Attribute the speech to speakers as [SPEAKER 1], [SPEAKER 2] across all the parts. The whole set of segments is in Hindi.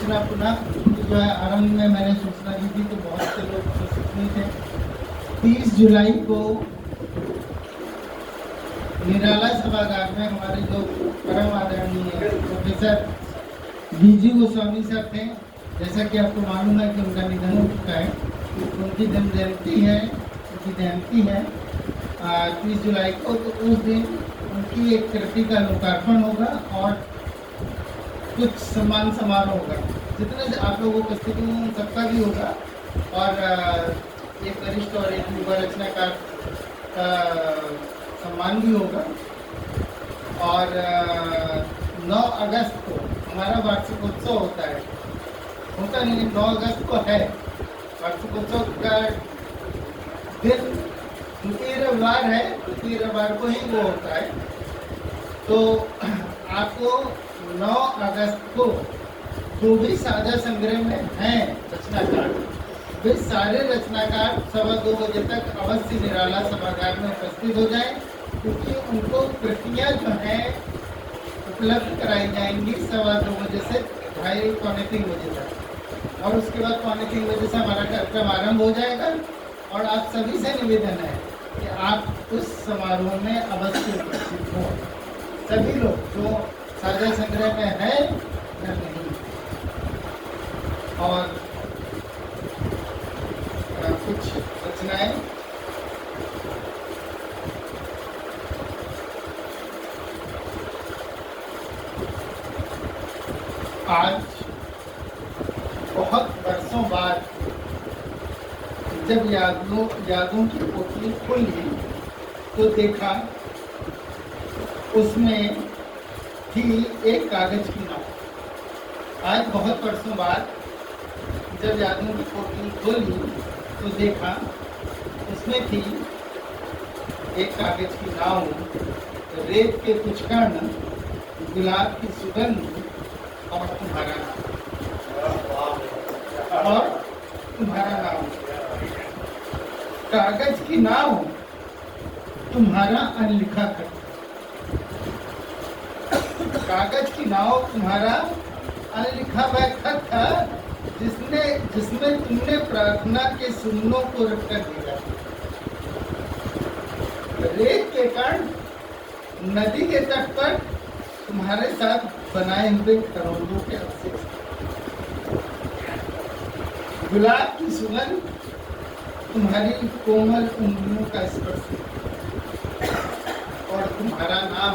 [SPEAKER 1] सूचना पुनः जो है आरंभ में मैंने सूचना दी थी तो बहुत से लोग उपस्थित नहीं थे। 30 जुलाई को निराला सभागार में हमारे जो परम आदरणीय प्रोफेसर बीजी गोस्वामी सर थे, जैसा कि आपको मालूम है कि उनका निधन हो चुका है, उनकी जन्म जयंती है, 30 जुलाई को। तो उस दिन उनकी एक कृति का लोकार्पण होगा और कुछ सम्मान समारोह होगा। जितने से आप लोग उपस्थित होंगे उन सबका भी होगा और एक वरिष्ठ और एक युवा रचनाकार का सम्मान भी होगा। और 9 अगस्त को हमारा वार्षिकोत्सव होता नहीं, 9 अगस्त को है वार्षिकोत्सव का दिन। द्वितीय रविवार है, द्वितीय रविवार को ही वो होता है। तो आपको 9 अगस्त को जो भी साझा संग्रह में हैं रचनाकार, वे सारे रचनाकार 2:15 बजे तक अवश्य निराला सभागार में उपस्थित हो जाएं, क्योंकि उनको कृतियाँ जो हैं उपलब्ध कराई जाएंगी 2:15 बजे से 2:30-3 बजे तक। और उसके बाद 2:30 बजे से हमारा कार्यक्रम आरंभ हो जाएगा। और आप सभी से निवेदन है कि आप उस समारोह में अवश्य उपस्थित हो, सभी लोग जो साझा संग्रह में है या नहीं। और कुछ रचनाएं आज बहुत वर्षों बाद जब यादों की पोटली खुली तो देखा उसमें थी एक कागज की नाव। आज बहुत वर्षों बाद जब यादों की पोटली खोली तो देखा उसमें थी एक कागज की नाव, रेत के कुछ कण, गुलाब की सुगंध और तुम्हारा नाम। कागज की नाव तुम्हारा अनलिखा खत, कागज की नाव तुम्हारा अनलिखा वह खत था जिसमें तुमने प्रार्थना के सुमनों को रखकर दिया। रेत के कण नदी के तट पर तुम्हारे साथ बनाए हुए खरोंदों के अवशेष, गुलाब की सुगंध तुम्हारी कोमल उंगलियों का स्पर्श और तुम्हारा नाम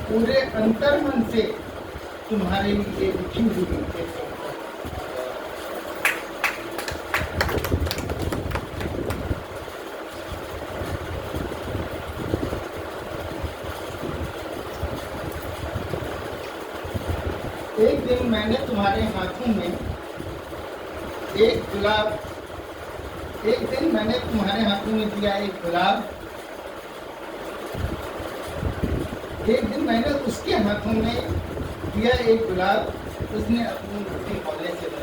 [SPEAKER 1] पूरे अंतर्मन से तुम्हारे लिए लिखी हुई है। एक दिन मैंने तुम्हारे हाथों में दिया एक गुलाब। एक दिन मैंने उसके हाथों में दिया एक गुलाब, उसने अपनी मुट्ठी हौले से ली।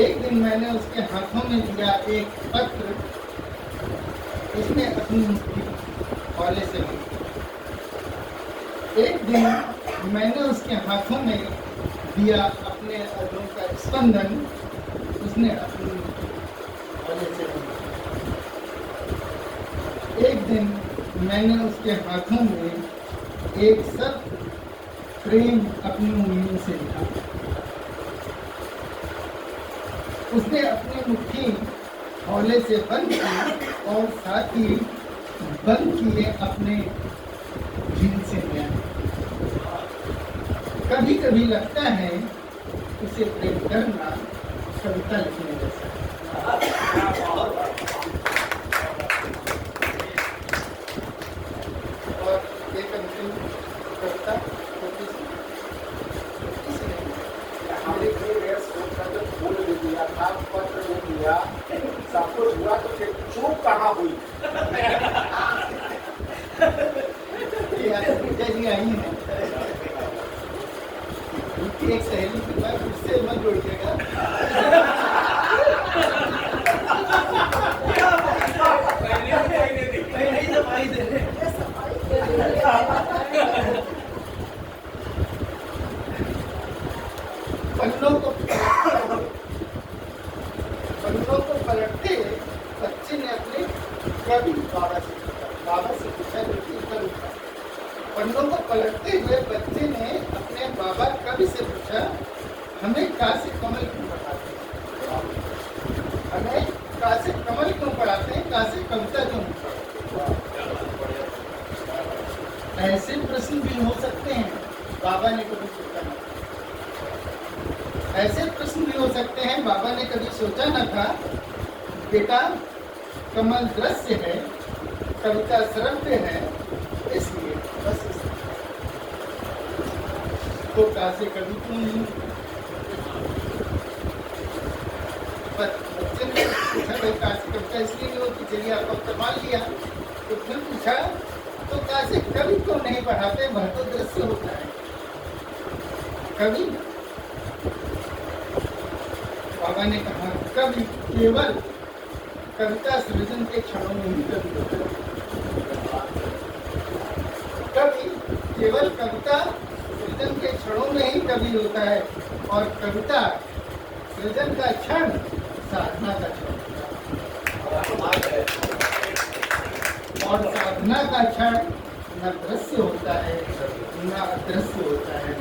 [SPEAKER 1] एक दिन मैंने उसके हाथों में दिया एक पत्र, उसने अपनी मुट्ठी हौले से ली। एक दिन मैंने उसके हाथों में दिया अपने अधरों का स्पंदन, उसने अपनी हौले से ली। एक दिन मैंने उसके हाथों में एक सब प्रेम अपनी उंगलियों से लिखा। उसने अपनी मुट्ठी हौले से बंद की और साथ ही बंद किए अपने दिल से मैं। कभी कभी लगता है उसे प्रेम करना कविता लिखने जैसा। और एक अंतिम कविता बोल दे दिया था, पत्र दे दिया, सब कुछ हुआ तो फिर चूक कहाँ हुई? आई है एक सहेली के पास, उससे मत जोड़िएगा। कभी बाबा से पूछा, बाबा से पूछा बेटी करूँगा। पन्नों को पलटते हुए बच्चे ने अपने बाबा कवि से पूछा, हमें कासे कमल क्यों पढ़ाते हैं? हमें कासे कमल क्यों पढ़ाते हैं? कासे कविता क्यों पढ़ाते हैं? ऐसे प्रश्न भी हो सकते हैं, बाबा ने कभी सोचा न था। ऐसे प्रश्न भी हो सकते हैं, बाबा ने कभी सोचा न था। बेटा, कमल दृश्य है, कविता श्रव्य है, इसलिए बस तो कासे कभी क्यों नहीं? बच्चे ने पूछा भाई कासे कविता इसलिए नहीं होती, चलिए आपको उत्तर मान लिया। तो फिर पूछा तो कासे कवि क्यों नहीं पढ़ाते? वह तो दृश्य होता है। कवि, बाबा ने कहा कवि केवल कविता सृजन के क्षणों में ही कवि होता है। कवि केवल कविता सृजन के क्षणों में ही कवि होता है, और कविता सृजन का क्षण साधना का क्षण होता है। और साधना का क्षण न दृश्य होता है, न अदृश्य होता है।